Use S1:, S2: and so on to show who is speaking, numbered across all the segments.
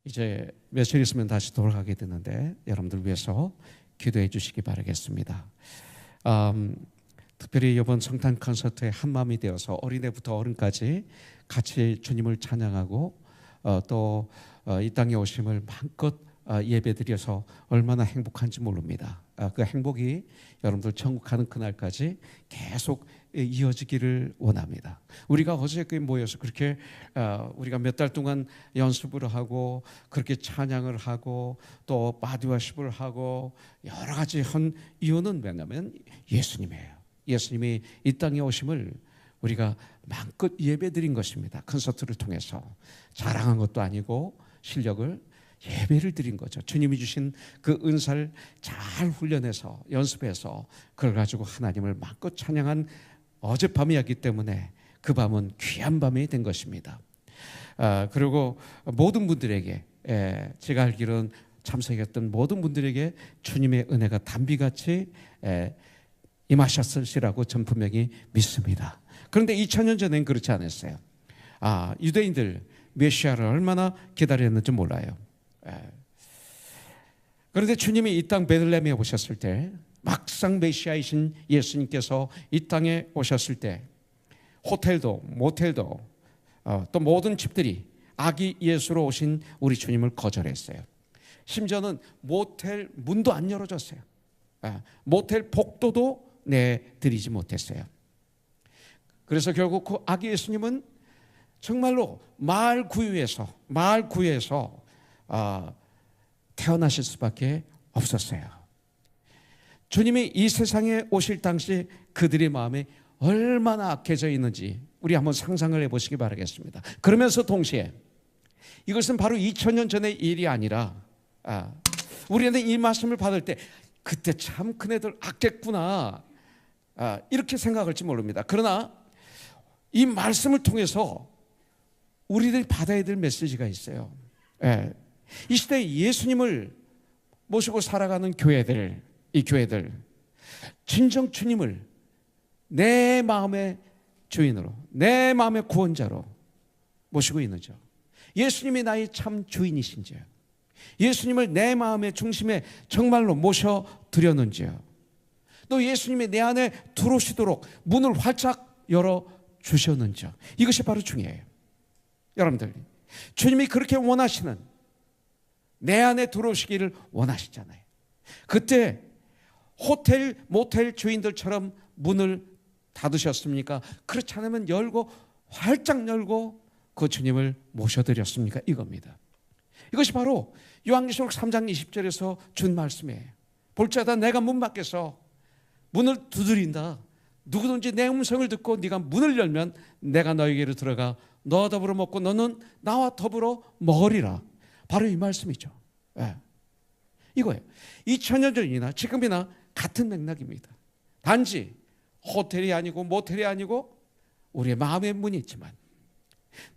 S1: 이제 며칠 있으면 다시 돌아가게 되는데 여러분들 위해서 기도해 주시기 바라겠습니다. 특별히 이번 성탄 콘서트에 한마음이 되어서 어린애부터 어른까지 같이 주님을 찬양하고 또 이 땅에 오심을 마음껏 예배드려서 얼마나 행복한지 모릅니다. 그 행복이 여러분들 천국 가는 그날까지 계속 이어지기를 원합니다. 우리가 어저께 모여서 그렇게 우리가 몇 달 동안 연습을 하고 그렇게 찬양을 하고 또 바디워십을 하고 여러 가지 한 이유는 뭐냐면 예수님이에요. 예수님이 이 땅에 오심을 우리가 마음껏 예배드린 것입니다. 콘서트를 통해서 자랑한 것도 아니고 실력을 예배를 드린 거죠. 주님이 주신 그 은사를 잘 훈련해서 연습해서 그걸 가지고 하나님을 마음껏 찬양한 어젯밤이었기 때문에 그 밤은 귀한 밤이 된 것입니다. 그리고 모든 분들에게 제가 알기로는 참석했던 모든 분들에게 주님의 은혜가 단비같이 임하셨을시라고 전 분명히 믿습니다. 그런데 2000년 전엔 그렇지 않았어요. 유대인들 메시아를 얼마나 기다렸는지 몰라요. 그런데 주님이 이 땅 베들레헴에 오셨을 때 막상 메시아이신 예수님께서 이 땅에 오셨을 때 호텔도 모텔도 또 모든 집들이 아기 예수로 오신 우리 주님을 거절했어요. 심지어는 모텔 문도 안 열어줬어요. 모텔 복도도 내드리지 못했어요. 그래서 결국 그 아기 예수님은 정말로 마을 구유에서 태어나실 수밖에 없었어요. 주님이 이 세상에 오실 당시 그들의 마음이 얼마나 악해져 있는지 우리 한번 상상을 해보시기 바라겠습니다. 그러면서 동시에 이것은 바로 2000년 전의 일이 아니라 우리는 이 말씀을 받을 때 그때 참 큰애들 악했구나 이렇게 생각할지 모릅니다. 그러나 이 말씀을 통해서 우리들이 받아야 될 메시지가 있어요. 이 시대에 예수님을 모시고 살아가는 교회들, 이 교회들 진정 주님을 내 마음의 주인으로, 내 마음의 구원자로 모시고 있는지요. 예수님이 나의 참 주인이신지요. 예수님을 내 마음의 중심에 정말로 모셔드렸는지요. 또 예수님이 내 안에 들어오시도록 문을 활짝 열어주셨는지요. 이것이 바로 중요해요. 여러분들, 주님이 그렇게 원하시는 내 안에 들어오시기를 원하시잖아요. 그때 호텔, 모텔 주인들처럼 문을 닫으셨습니까? 그렇지 않으면 활짝 열고 그 주님을 모셔드렸습니까? 이겁니다. 이것이 바로 요한계시록 3장 20절에서 준 말씀이에요. 볼지어다 내가 문 밖에서 문을 두드린다. 누구든지 내 음성을 듣고 네가 문을 열면 내가 너에게로 들어가 너와 더불어 먹고 너는 나와 더불어 먹으리라. 바로 이 말씀이죠. 이거예요. 2000년 전이나 지금이나 같은 맥락입니다. 단지 호텔이 아니고 모텔이 아니고 우리의 마음의 문이 있지만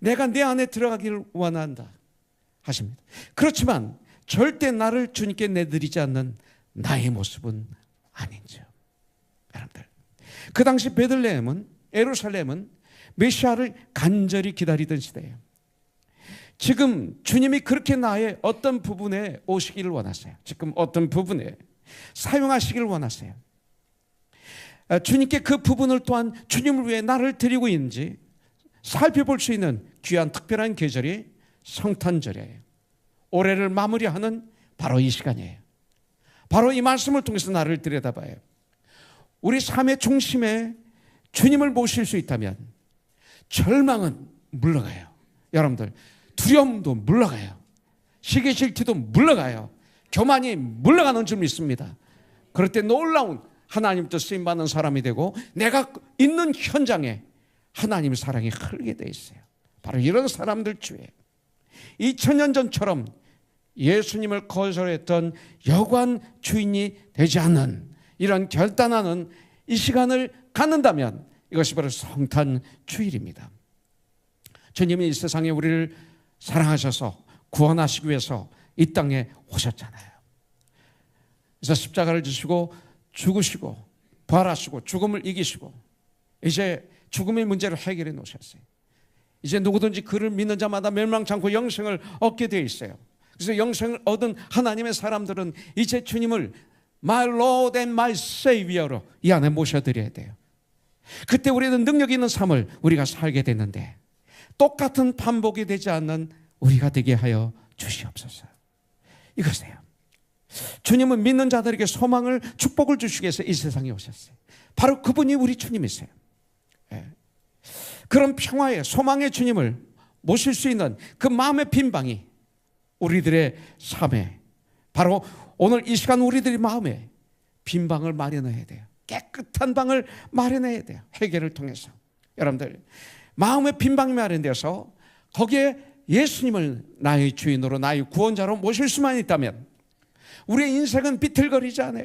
S1: 내가 내 안에 들어가기를 원한다 하십니다. 그렇지만 절대 나를 주님께 내드리지 않는 나의 모습은 아닌지요. 여러분들, 그 당시 베들레헴은, 예루살렘은 메시아를 간절히 기다리던 시대예요. 지금 주님이 그렇게 나의 어떤 부분에 오시기를 원하세요. 지금 어떤 부분에 사용하시기를 원하세요. 주님께 그 부분을 또한 주님을 위해 나를 드리고 있는지 살펴볼 수 있는 귀한 특별한 계절이 성탄절이에요. 올해를 마무리하는 바로 이 시간이에요. 바로 이 말씀을 통해서 나를 들여다봐요. 우리 삶의 중심에 주님을 모실 수 있다면 절망은 물러가요. 여러분들, 두려움도 물러가요. 시기질티도 물러가요. 교만이 물러가는 줄 믿습니다. 그럴 때 놀라운 하나님 뜻 쓰임받는 사람이 되고 내가 있는 현장에 하나님의 사랑이 흐르게 돼 있어요. 바로 이런 사람들 주에 2000년 전처럼 예수님을 거절했던 여관 주인이 되지 않는 이런 결단하는 이 시간을 갖는다면 이것이 바로 성탄 주일입니다. 주님이 이 세상에 우리를 사랑하셔서 구원하시기 위해서 이 땅에 오셨잖아요. 그래서 십자가를 지시고 죽으시고 부활하시고 죽음을 이기시고 이제 죽음의 문제를 해결해 놓으셨어요. 이제 누구든지 그를 믿는 자마다 멸망치 않고 영생을 얻게 되어 있어요. 그래서 영생을 얻은 하나님의 사람들은 이제 주님을 My Lord and my Savior로 이 안에 모셔드려야 돼요. 그때 우리는 능력 있는 삶을 우리가 살게 되는데 똑같은 반복이 되지 않는 우리가 되게 하여 주시옵소서. 이것이에요. 주님은 믿는 자들에게 소망을, 축복을 주시기 위해서 이 세상에 오셨어요. 바로 그분이 우리 주님이세요. 그런 평화의, 소망의 주님을 모실 수 있는 그 마음의 빈방이 우리들의 삶에, 바로 오늘 이 시간 우리들의 마음에 빈방을 마련해야 돼요. 깨끗한 방을 마련해야 돼요. 회개를 통해서. 여러분들, 마음의 빈방이 마련되어서 거기에 예수님을 나의 주인으로, 나의 구원자로 모실 수만 있다면 우리의 인생은 비틀거리지 않아요.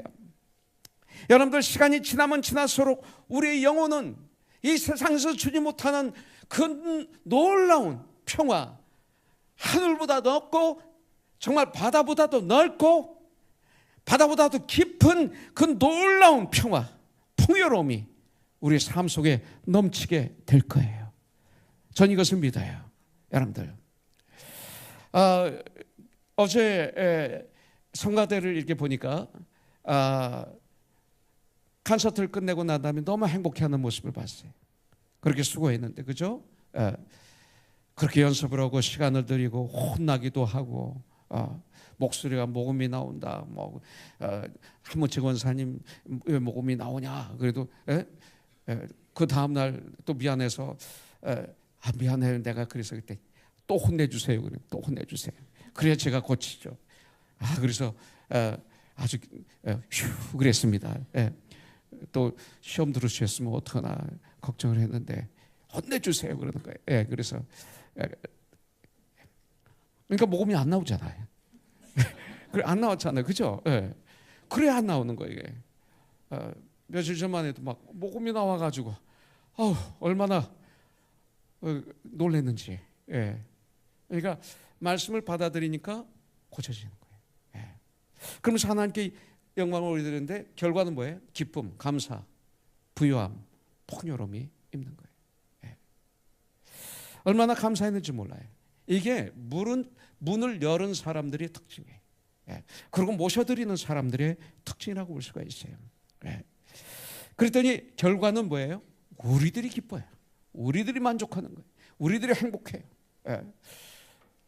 S1: 여러분들, 시간이 지나면 지날수록 우리의 영혼은 이 세상에서 주지 못하는 그 놀라운 평화, 하늘보다 넓고 정말 바다보다도 넓고 바다보다도 깊은 그 놀라운 평화, 풍요로움이 우리의 삶 속에 넘치게 될 거예요. 전 이것을 믿어요. 여러분들, 어제 성가대를 이렇게 보니까 콘서트를 끝내고 난 다음에 너무 행복해하는 모습을 봤어요. 그렇게 수고했는데, 그죠? 그렇게 연습을 하고 시간을 들이고 혼나기도 하고, 목소리가 모금이 나온다. 한문채 권사님 왜 모금이 나오냐? 그래도 그 다음 날 또 미안해서 미안해요. 내가 그래서 그때 또 혼내주세요. 그래, 또 혼내주세요. 그래야 제가 고치죠. 그래서 아주 휴 그랬습니다. 또 시험 들으셨으면 어떡하나 걱정을 했는데 혼내주세요 그러는 거예요. 그래서 그러니까 모금이 안 나오잖아요. 그래 안 나왔잖아요, 그죠? 그래 안 나오는 거예요. 이게. 며칠 전만 해도 막 모금이 나와가지고 얼마나 놀랐는지. 그러니까 말씀을 받아들이니까 고쳐지는 거예요. 그러면서 하나님께 영광을 올리는데 결과는 뭐예요? 기쁨, 감사, 부요함, 풍요로움이 있는 거예요. 얼마나 감사했는지 몰라요. 이게 문을 열은 사람들의 특징이에요. 그리고 모셔드리는 사람들의 특징이라고 볼 수가 있어요. 그랬더니 결과는 뭐예요? 우리들이 기뻐요. 우리들이 만족하는 거예요. 우리들이 행복해요.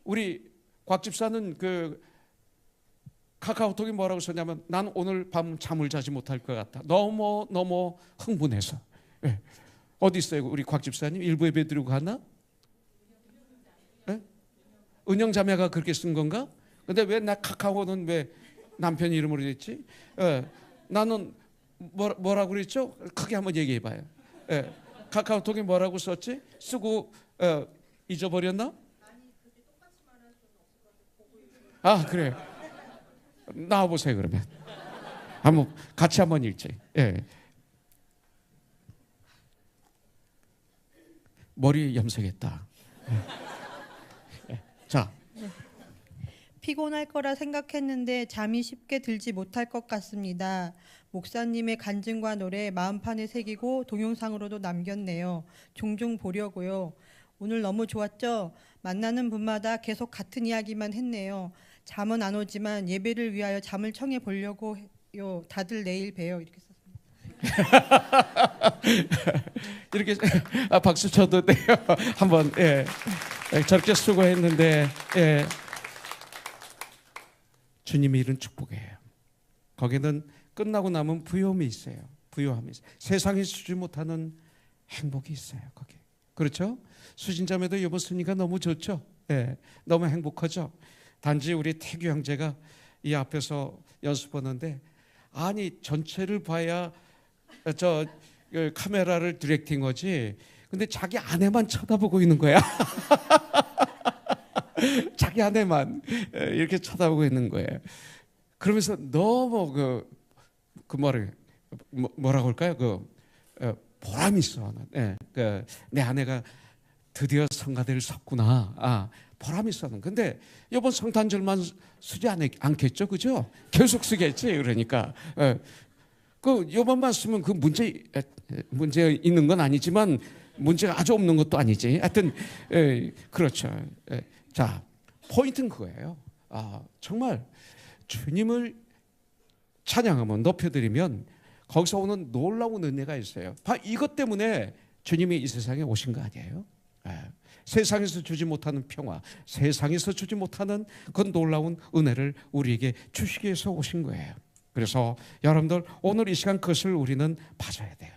S1: 우리 곽 집사는 그 카카오톡이 뭐라고 썼냐면 난 오늘 밤 잠을 자지 못할 것 같다. 너무 흥분해서. 어디 있어요? 우리 곽 집사님 일부 예배 드리고 갔나? 은영 자매가 그렇게 쓴 건가? 근데 왜 나 카카오는 왜 남편 이름으로 됐지? 나는 뭐라고 그랬죠? 크게 한번 얘기해 봐요. 카카오톡에 뭐라고 썼지? 쓰고 잊어버렸나? 그래. 나와 보세요 그러면. 한번 같이 한번 읽지. 머리 염색했다. 자.
S2: 피곤할 거라 생각했는데 잠이 쉽게 들지 못할 것 같습니다. 목사님의 간증과 노래 마음판에 새기고 동영상으로도 남겼네요. 종종 보려고요. 오늘 너무 좋았죠? 만나는 분마다 계속 같은 이야기만 했네요. 잠은 안 오지만 예배를 위하여 잠을 청해 보려고 해요. 다들 내일 봬요. 이렇게 썼습니다.
S1: 이렇게 박수 쳐도 돼요. 한번 저렇게 수고했는데 주님이 이룬 축복이에요. 거기는 끝나고 나면 부요함이 있어요. 부요함이 있어요. 세상에서 주지 못하는 행복이 있어요. 거기. 그렇죠? 수진자매도 이번 순위가 너무 좋죠. 너무 행복하죠. 단지 우리 태규 형제가 이 앞에서 연습하는데 아니 전체를 봐야 저 카메라를 디렉팅하지. 근데 자기 아내만 쳐다보고 있는 거야. 자기 아내만 이렇게 쳐다보고 있는 거예요. 그러면서 너무 뭐라고 할까요? 보람이 있어. 내 아내가 드디어 성가대를 섰구나. 보람이 있어. 근데 이번 성탄절만 쓰지 않겠죠, 그죠? 계속 쓰겠지. 그러니까 그 이번만 쓰면 그 문제 있는 건 아니지만 문제가 아주 없는 것도 아니지. 하여튼 그렇죠. 자, 포인트는 그거예요. 정말 주님을 찬양하면 높여드리면 거기서 오는 놀라운 은혜가 있어요. 이것 때문에 주님이 이 세상에 오신 거 아니에요? 세상에서 주지 못하는 평화, 세상에서 주지 못하는 그 놀라운 은혜를 우리에게 주시기 위해서 오신 거예요. 그래서 여러분들 오늘 이 시간 그것을 우리는 봐줘야 돼요.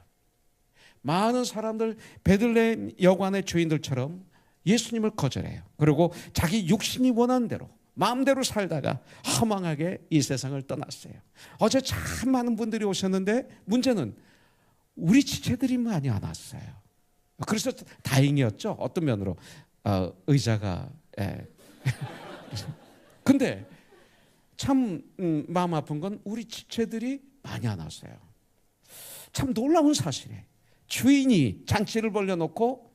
S1: 많은 사람들 베들레헴 여관의 주인들처럼 예수님을 거절해요. 그리고 자기 육신이 원하는 대로 마음대로 살다가 허망하게 이 세상을 떠났어요. 어제 참 많은 분들이 오셨는데 문제는 우리 지체들이 많이 안 왔어요. 그래서 다행이었죠. 어떤 면으로 의자가 근데 참 마음 아픈 건 우리 지체들이 많이 안 왔어요. 참 놀라운 사실이에요. 주인이 잔치를 벌려놓고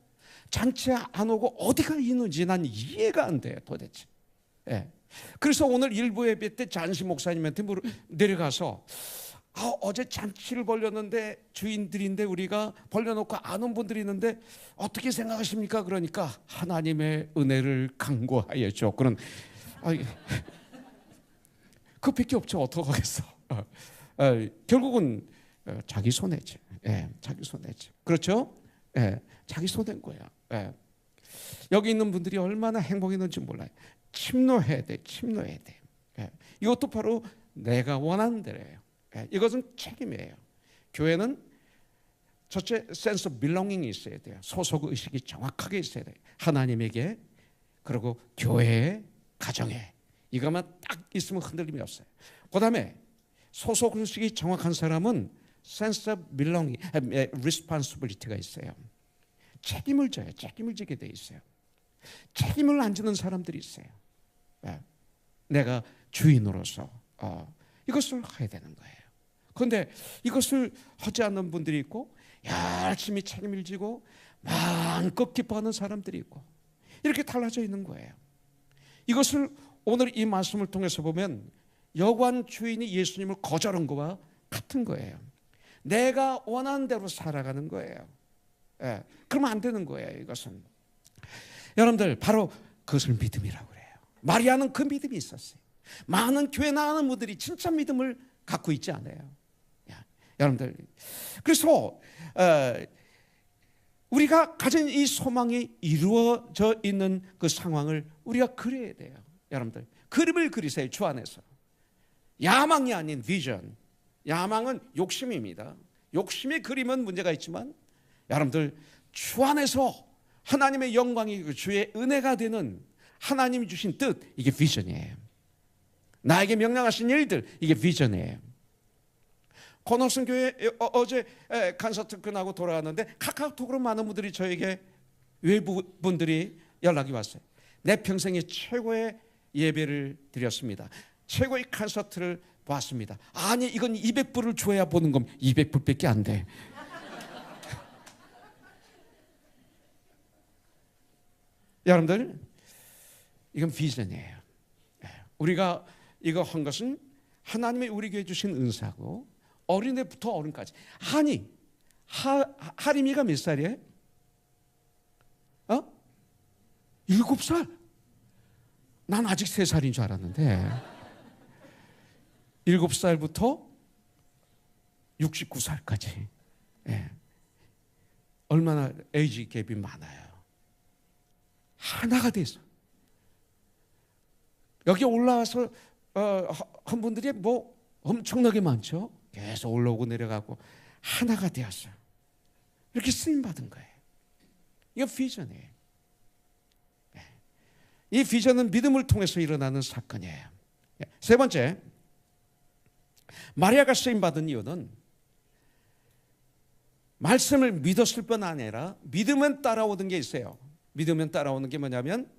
S1: 잔치 안 오고 어디가 있는지 난 이해가 안 돼요 도대체. 그래서 오늘 일부 예배 때 잔시 목사님한테 내려가서 어제 잔치를 벌렸는데 주인들인데 우리가 벌려놓고 안 온 분들이 있는데 어떻게 생각하십니까? 그러니까 하나님의 은혜를 간구하여줘. 그런 그밖에 없죠. 어떡하겠어. 결국은 자기 손해지. 자기 손해지. 그렇죠? 자기 손해인 거야. 여기 있는 분들이 얼마나 행복했는지 몰라요. 침노해야 돼. 침노해야 돼. 이것도 바로 내가 원하는 대로예요. 이것은 책임이에요. 교회는 첫째 sense of belonging이 있어야 돼요. 소속의식이 정확하게 있어야 돼요. 하나님에게 그리고 교회에 가정에 이것만 딱 있으면 흔들림이 없어요. 그 다음에 소속의식이 정확한 사람은 sense of belonging, responsibility가 있어요. 책임을 져요. 책임을 지게 돼 있어요. 책임을 안 지는 사람들이 있어요. 내가 주인으로서 이것을 해야 되는 거예요. 그런데 이것을 하지 않는 분들이 있고 열심히 책임을 지고 마음껏 기뻐하는 사람들이 있고 이렇게 달라져 있는 거예요. 이것을 오늘 이 말씀을 통해서 보면 여관 주인이 예수님을 거절한 것과 같은 거예요. 내가 원하는 대로 살아가는 거예요. 그러면 안 되는 거예요. 이것은 여러분들 바로 그것을 믿음이라고 그래요. 마리아는 그 믿음이 있었어요. 많은 교회 나가는 분들이 진짜 믿음을 갖고 있지 않아요. 여러분들 그래서 우리가 가진 이 소망이 이루어져 있는 그 상황을 우리가 그려야 돼요. 여러분들 그림을 그리세요. 주 안에서. 야망이 아닌 비전. 야망은 욕심입니다. 욕심의 그림은 문제가 있지만 여러분들 주 안에서 하나님의 영광이 주의 은혜가 되는 하나님이 주신 뜻 이게 비전이에요. 나에게 명령하신 일들 이게 비전이에요. 권옥선 교회 어제 콘서트 끝나고 돌아왔는데 카카오톡으로 많은 분들이 저에게 외부 분들이 연락이 왔어요. 내 평생의 최고의 예배를 드렸습니다. 최고의 콘서트를 봤습니다. 아니 이건 200불을 줘야 보는 겁니다. 200불밖에 안 돼. 여러분들 이건 비전이에요. 우리가 이거 한 것은 하나님의 우리 교회 주신 은사고 어린애부터 어른까지. 하림이가 몇 살이에요? 7살? 난 아직 3살인 줄 알았는데 7살부터 69살까지 얼마나 에이지 갭이 많아요. 하나가 돼서 여기 올라와서 한 분들이 뭐 엄청나게 많죠. 계속 올라오고 내려가고 하나가 되었어요. 이렇게 쓰임 받은 거예요. 이거 비전이에요. 이 비전은 믿음을 통해서 일어나는 사건이에요. 세 번째, 마리아가 쓰임 받은 이유는 말씀을 믿었을 뿐 아니라 믿으면 따라오는 게 있어요. 믿으면 따라오는 게 뭐냐면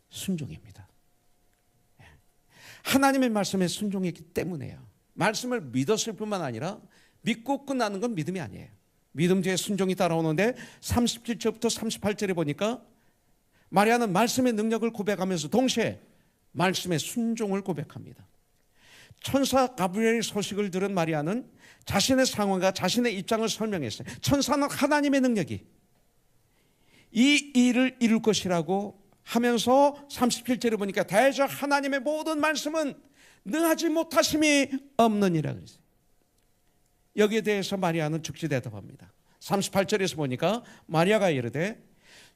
S1: 순종입니다. 하나님의 말씀에 순종했기 때문에요. 말씀을 믿었을 뿐만 아니라 믿고 끝나는 건 믿음이 아니에요. 믿음 뒤에 순종이 따라오는데 37절부터 38절에 보니까 마리아는 말씀의 능력을 고백하면서 동시에 말씀의 순종을 고백합니다. 천사 가브리엘의 소식을 들은 마리아는 자신의 상황과 자신의 입장을 설명했어요. 천사는 하나님의 능력이 이 일을 이룰 것이라고 하면서 37절에 보니까 대저 하나님의 모든 말씀은 능하지 못하심이 없느니라 그랬어요. 여기에 대해서 마리아는 즉시 대답합니다. 38절에서 보니까 마리아가 이르되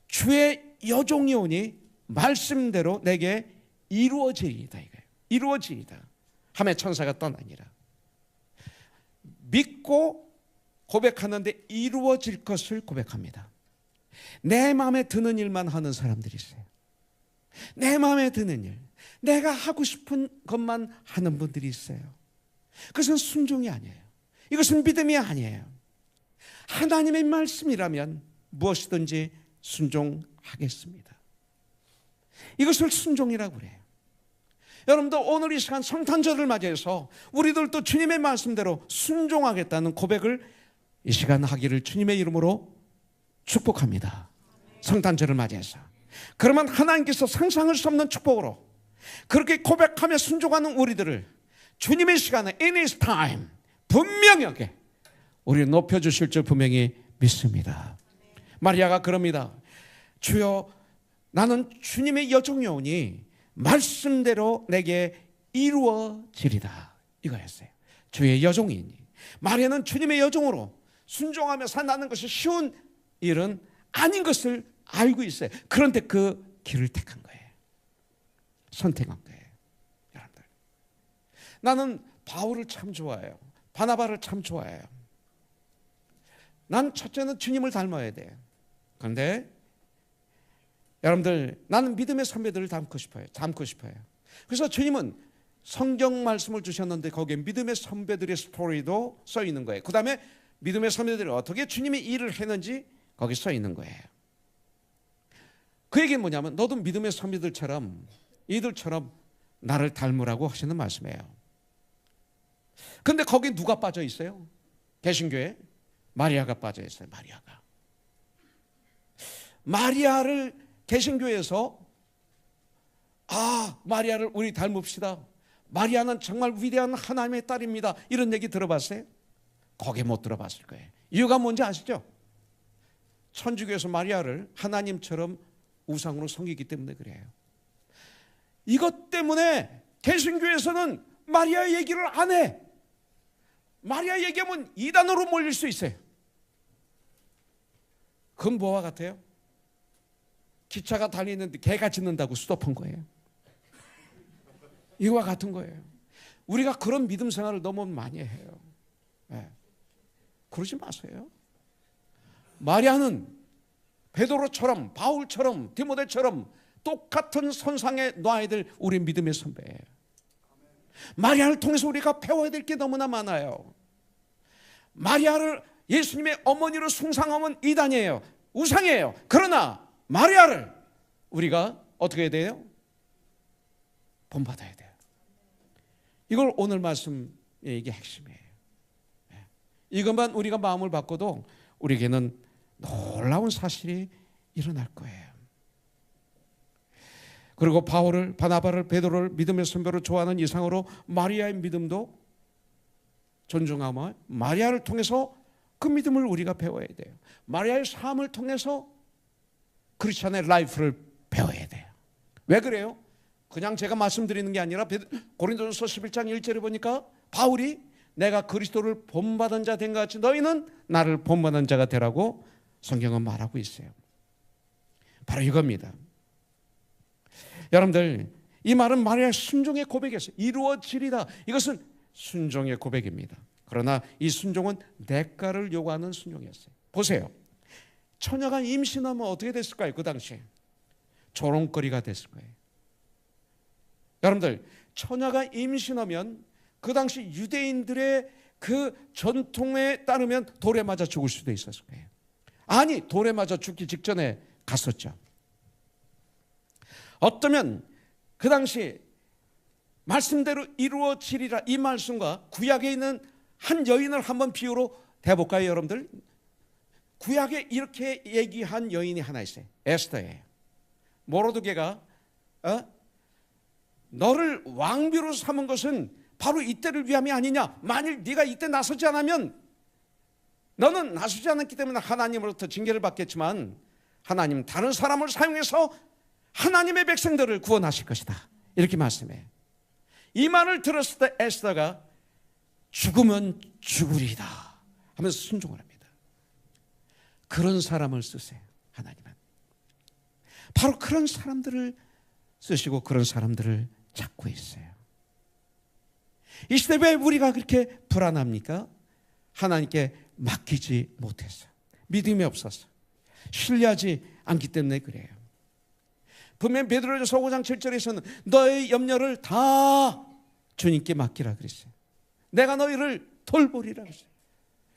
S1: 주의 여종이 오니 말씀대로 내게 이루어지리이다. 이거예요. 이루어지리이다 하매 천사가 떠나니라. 믿고 고백하는데 이루어질 것을 고백합니다. 내 마음에 드는 일만 하는 사람들이 있어요. 내 마음에 드는 일, 내가 하고 싶은 것만 하는 분들이 있어요. 그것은 순종이 아니에요. 이것은 믿음이 아니에요. 하나님의 말씀이라면 무엇이든지 순종하겠습니다. 이것을 순종이라고 그래요. 여러분도 오늘 이 시간 성탄절을 맞이해서 우리들도 주님의 말씀대로 순종하겠다는 고백을 이 시간 하기를 주님의 이름으로 축복합니다. 성탄절을 맞이해서. 그러면 하나님께서 상상할 수 없는 축복으로 그렇게 고백하며 순종하는 우리들을 주님의 시간에 in His time 분명하게 우리를 높여주실 줄 분명히 믿습니다. 마리아가 그럽니다. 주여 나는 주님의 여종이오니 말씀대로 내게 이루어지리다. 이거였어요. 주의 여종이니. 마리아는 주님의 여종으로 순종하며 산다는 것이 쉬운 일은 아닌 것을 알고 있어요. 그런데 그 길을 택한 거예요. 선택한 거예요. 여러분들, 나는 바울을 참 좋아해요. 바나바를 참 좋아해요. 난 첫째는 주님을 닮아야 돼요. 그런데 여러분들, 나는 믿음의 선배들을 닮고 싶어요. 그래서 주님은 성경 말씀을 주셨는데 거기에 믿음의 선배들의 스토리도 써 있는 거예요. 그 다음에 믿음의 선배들이 어떻게 주님의 일을 했는지 거기 써 있는 거예요. 그 얘기는 뭐냐면 너도 믿음의 선배들처럼 이들처럼 나를 닮으라고 하시는 말씀이에요. 그런데 거기 누가 빠져 있어요? 개신교에 마리아가 빠져 있어요. 마리아를 개신교에서 마리아를 우리 닮읍시다. 마리아는 정말 위대한 하나님의 딸입니다. 이런 얘기 들어봤어요? 거기 못 들어봤을 거예요. 이유가 뭔지 아시죠? 천주교에서 마리아를 하나님처럼 우상으로 섬기기 때문에 그래요. 이것 때문에 개신교에서는 마리아 얘기를 안 해. 마리아 얘기하면 이단으로 몰릴 수 있어요. 그건 뭐와 같아요? 기차가 달리는데 개가 짖는다고 스톱한 거예요. 이거와 같은 거예요. 우리가 그런 믿음 생활을 너무 많이 해요. 네. 그러지 마세요. 마리아는 베드로처럼 바울처럼 디모데처럼 똑같은 선상에 놔야 될 우리 믿음의 선배예요. 마리아를 통해서 우리가 배워야 될 게 너무나 많아요. 마리아를 예수님의 어머니로 숭상하면 이단이에요. 우상이에요. 그러나 마리아를 우리가 어떻게 해야 돼요? 본받아야 돼요. 이걸 오늘 말씀의 이게 핵심이에요. 이것만 우리가 마음을 바꿔도 우리에게는 놀라운 사실이 일어날 거예요. 그리고 바울을, 바나바를, 베드로를 믿음의 선배로 좋아하는 이상으로 마리아의 믿음도 존중하며 마리아를 통해서 그 믿음을 우리가 배워야 돼요. 마리아의 삶을 통해서 크리스천의 라이프를 배워야 돼요. 왜 그래요? 그냥 제가 말씀드리는 게 아니라 고린도전서 11장 1절에 보니까 바울이 내가 그리스도를 본받은 자 된 것 같이 너희는 나를 본받은 자가 되라고 성경은 말하고 있어요. 바로 이겁니다. 여러분들, 이 말은 마리아의 순종의 고백이었어요. 이루어지리다. 이것은 순종의 고백입니다. 그러나 이 순종은 대가를 요구하는 순종이었어요. 보세요. 처녀가 임신하면 어떻게 됐을까요? 그 당시에 조롱거리가 됐을 거예요. 여러분들, 처녀가 임신하면 그 당시 유대인들의 그 전통에 따르면 돌에 맞아 죽을 수도 있었을 거예요. 아니, 돌에 맞아 죽기 직전에 갔었죠. 어쩌면 그 당시 말씀대로 이루어지리라 이 말씀과 구약에 있는 한 여인을 한번 비유로 대볼까요, 여러분들? 구약에 이렇게 얘기한 여인이 하나 있어요. 에스더예요. 모르드게가 너를 왕비로 삼은 것은 바로 이때를 위함이 아니냐. 만일 네가 이때 나서지 않으면 너는 나서지 않았기 때문에 하나님으로부터 징계를 받겠지만 하나님 다른 사람을 사용해서 하나님의 백성들을 구원하실 것이다. 이렇게 말씀해요. 이 말을 들었을 때 에스더가 죽으면 죽으리다 하면서 순종을 합니다. 그런 사람을 쓰세요. 하나님은 바로 그런 사람들을 쓰시고 그런 사람들을 찾고 있어요. 이 시대 왜 우리가 그렇게 불안합니까? 하나님께 맡기지 못해서, 믿음이 없어서, 신뢰하지 않기 때문에 그래요. 분명 베드로전서 5장 7절에서는 너의 염려를 다 주님께 맡기라 그랬어요. 내가 너희를 돌보리라 그랬어요.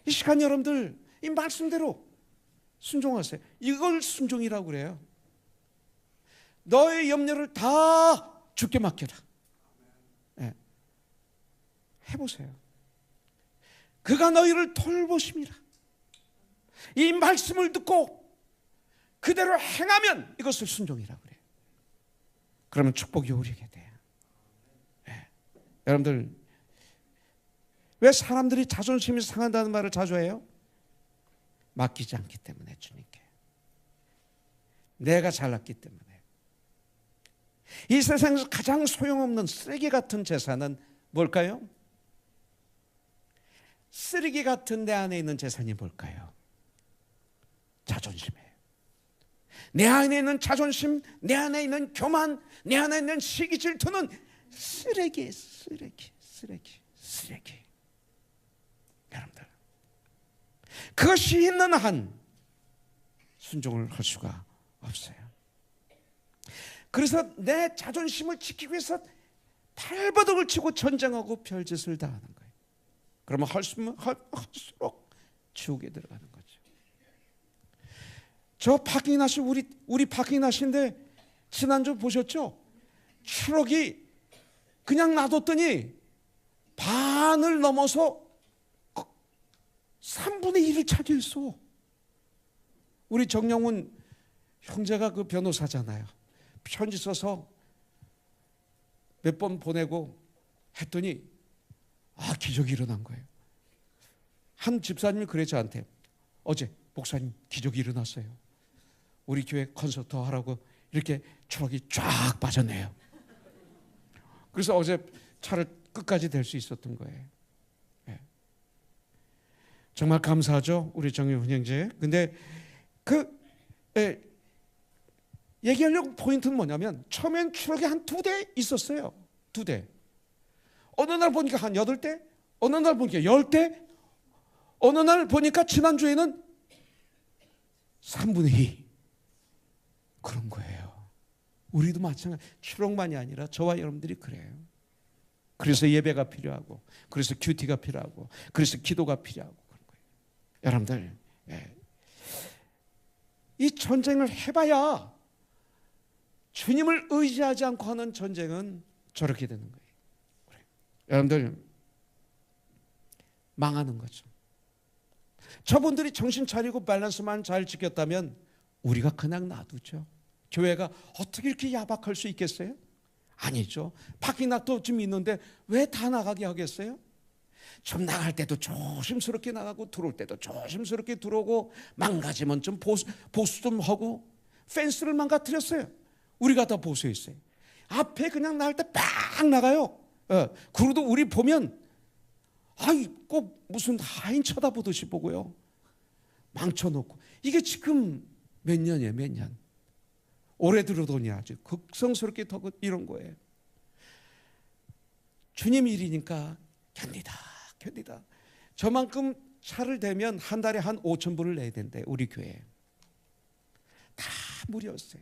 S1: 이 시간 여러분들 이 말씀대로 순종하세요. 이걸 순종이라고 그래요. 너의 염려를 다 주께 맡겨라. 네. 해보세요. 그가 너희를 돌보심이라. 이 말씀을 듣고 그대로 행하면 이것을 순종이라고 그래요. 그러면 축복이 오리게 돼요. 네. 여러분들 왜 사람들이 자존심이 상한다는 말을 자주 해요? 맡기지 않기 때문에 주님께. 내가 잘났기 때문에. 이 세상에서 가장 소용없는 쓰레기 같은 재산은 뭘까요? 쓰레기 같은 내 안에 있는 재산이 뭘까요? 자존심이에요. 내 안에 있는 자존심, 내 안에 있는 교만, 내 안에 있는 시기 질투는 쓰레기예요. 쓰레기. 여러분들, 그것이 있는 한 순종을 할 수가 없어요. 그래서 내 자존심을 지키기 위해서 발버둥을 치고 전쟁하고 별짓을 다 하는 거예요. 그러면 할수록 지옥에 들어가는 거죠. 저 파킹나시 우리 파킹나시인데 지난주 보셨죠? 트럭이 그냥 놔뒀더니 반을 넘어서 3분의 1을 차지했어. 우리 정영훈 형제가 그 변호사잖아요. 편지 써서 몇 번 보내고 했더니 기적이 일어난 거예요. 한 집사님이 그래 저한테 어제 목사님 기적이 일어났어요. 우리 교회 콘서트 하라고 이렇게 트럭이 쫙 빠졌네요. 그래서 어제 차를 끝까지 댈 수 있었던 거예요. 네. 정말 감사하죠, 우리 정영훈 형제. 근데 얘기하려고 포인트는 뭐냐면 처음엔 트럭이 한 2대 있었어요. 2대. 어느 날 보니까 한 8대, 어느 날 보니까 10대, 어느 날 보니까 지난주에는 3분의 2 그런 거예요. 우리도 마찬가지. 트럭만이 아니라 저와 여러분들이 그래요. 그래서 예배가 필요하고, 그래서 큐티가 필요하고, 그래서 기도가 필요하고 그런 거예요. 여러분들, 이 전쟁을 해봐야 주님을 의지하지 않고 하는 전쟁은 저렇게 되는 거예요. 여러분들 망하는 거죠. 저분들이 정신 차리고 밸런스만 잘 지켰다면 우리가 그냥 놔두죠. 교회가 어떻게 이렇게 야박할 수 있겠어요? 아니죠. 파킹락도 좀 있는데 왜 다 나가게 하겠어요? 좀 나갈 때도 조심스럽게 나가고 들어올 때도 조심스럽게 들어오고 망가지면 좀 보수 좀 하고 펜스를 망가뜨렸어요. 우리가 다 보수했어요. 앞에 그냥 나갈 때 빡 나가요. 그러도 우리 보면 꼭 무슨 하인 쳐다보듯이 보고요. 망쳐놓고. 이게 지금 몇 년이에요, 몇 년. 올해 들어더니 아주 극성스럽게 더 이런 거예요. 주님 일이니까 견디다. 저만큼 차를 대면 한 달에 한 5,000불을 내야 된대, 우리 교회에. 다 무료였어요.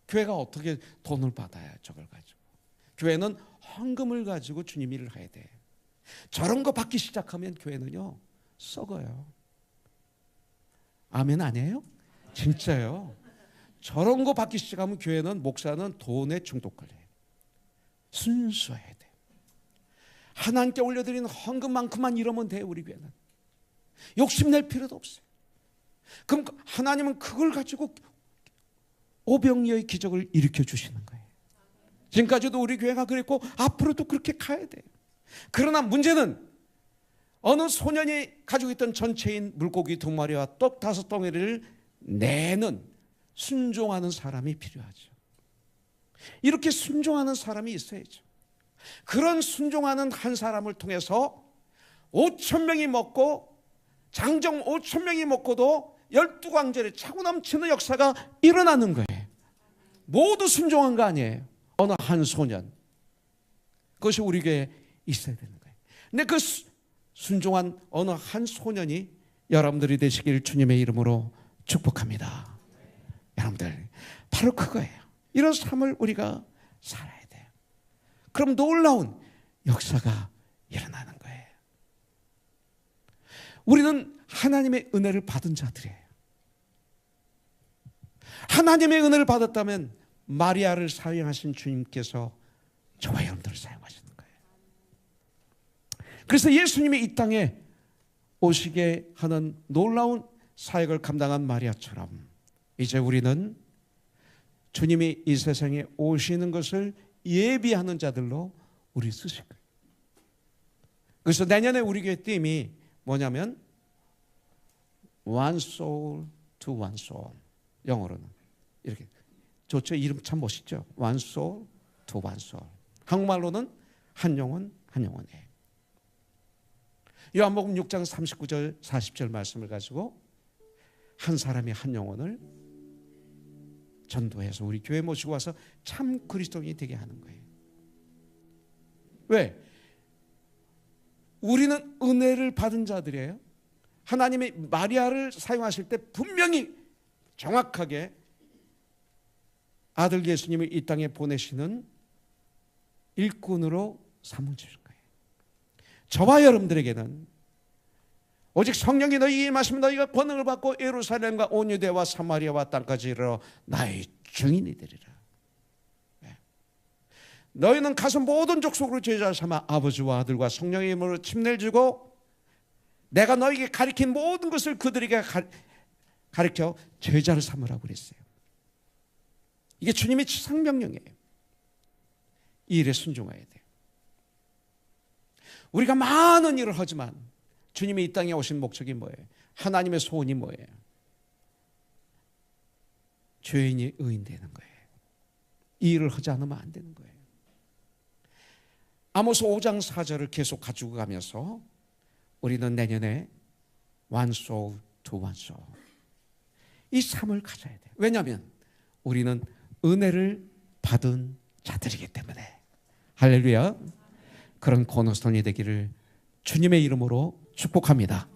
S1: 교회가 어떻게 돈을 받아야 저걸 가지고. 교회는 헌금을 가지고 주님 일을 해야 돼. 저런 거 받기 시작하면 교회는요 썩어요. 아멘 아니에요? 진짜요. 저런 거 받기 시작하면 교회는, 목사는 돈에 중독 걸려요. 순수해야 돼. 하나님께 올려드리는 헌금만큼만 이러면 돼요. 우리 교회는 욕심낼 필요도 없어요. 그럼 하나님은 그걸 가지고 오병이어의 기적을 일으켜 주시는 거예요. 지금까지도 우리 교회가 그랬고 앞으로도 그렇게 가야 돼요. 그러나 문제는 어느 소년이 가지고 있던 전체인 물고기 2마리와 떡 5덩어리를 내는 순종하는 사람이 필요하죠. 이렇게 순종하는 사람이 있어야죠. 그런 순종하는 한 사람을 통해서 5천 명이 먹고, 장정 5천 명이 먹고도 12광절에 차고 넘치는 역사가 일어나는 거예요. 모두 순종한 거 아니에요. 어느 한 소년, 그것이 우리 교회에 있어야 되는 거예요. 근데 그 순종한 어느 한 소년이 여러분들이 되시길 주님의 이름으로 축복합니다. 여러분들, 바로 그거예요. 이런 삶을 우리가 살아야 돼요. 그럼 놀라운 역사가 일어나는 거예요. 우리는 하나님의 은혜를 받은 자들이에요. 하나님의 은혜를 받았다면 마리아를 사용하신 주님께서 저와 여러분들을 사용하시는 거예요. 그래서 예수님이 이 땅에 오시게 하는 놀라운 사역을 감당한 마리아처럼 이제 우리는 주님이 이 세상에 오시는 것을 예비하는 자들로 우리 쓰실 거예요. 그래서 내년에 우리 교회 팀이 뭐냐면 One soul to one soul. 영어로는 이렇게 좋죠. 이름 참 멋있죠. One soul to one soul. 한국말로는 한 영혼 한 영혼이에요. 요한복음 6장 39절 40절 말씀을 가지고 한 사람이 한 영혼을 전도해서 우리 교회 모시고 와서 참 그리스도인이 되게 하는 거예요. 왜? 우리는 은혜를 받은 자들이에요. 하나님이 마리아를 사용하실 때 분명히 정확하게 아들 예수님을 이 땅에 보내시는 일꾼으로 삼으실 거예요. 저와 여러분들에게는 오직 성령이 너희에게 임하시면 너희가 권능을 받고 예루살렘과 온 유대와 사마리아와 땅까지 이르러 나의 증인이 되리라. 너희는 가서 모든 족속으로 제자 삼아 아버지와 아들과 성령의 이름으로 침례를 주고 내가 너희에게 가르친 모든 것을 그들에게 가르쳐 제자를 삼으라고 그랬어요. 이게 주님의 지상명령이에요. 이 일에 순종해야 돼요. 우리가 많은 일을 하지만 주님이 이 땅에 오신 목적이 뭐예요? 하나님의 소원이 뭐예요? 죄인이 의인 되는 거예요. 이 일을 하지 않으면 안 되는 거예요. 아모스 5장 4절을 계속 가지고 가면서 우리는 내년에 one soul to one soul 이 삶을 가져야 돼요. 왜냐하면 우리는 은혜를 받은 자들이기 때문에. 할렐루야. 그런 코너스톤이 되기를 주님의 이름으로 축복합니다.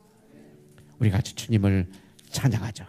S1: 우리 같이 주님을 찬양하죠.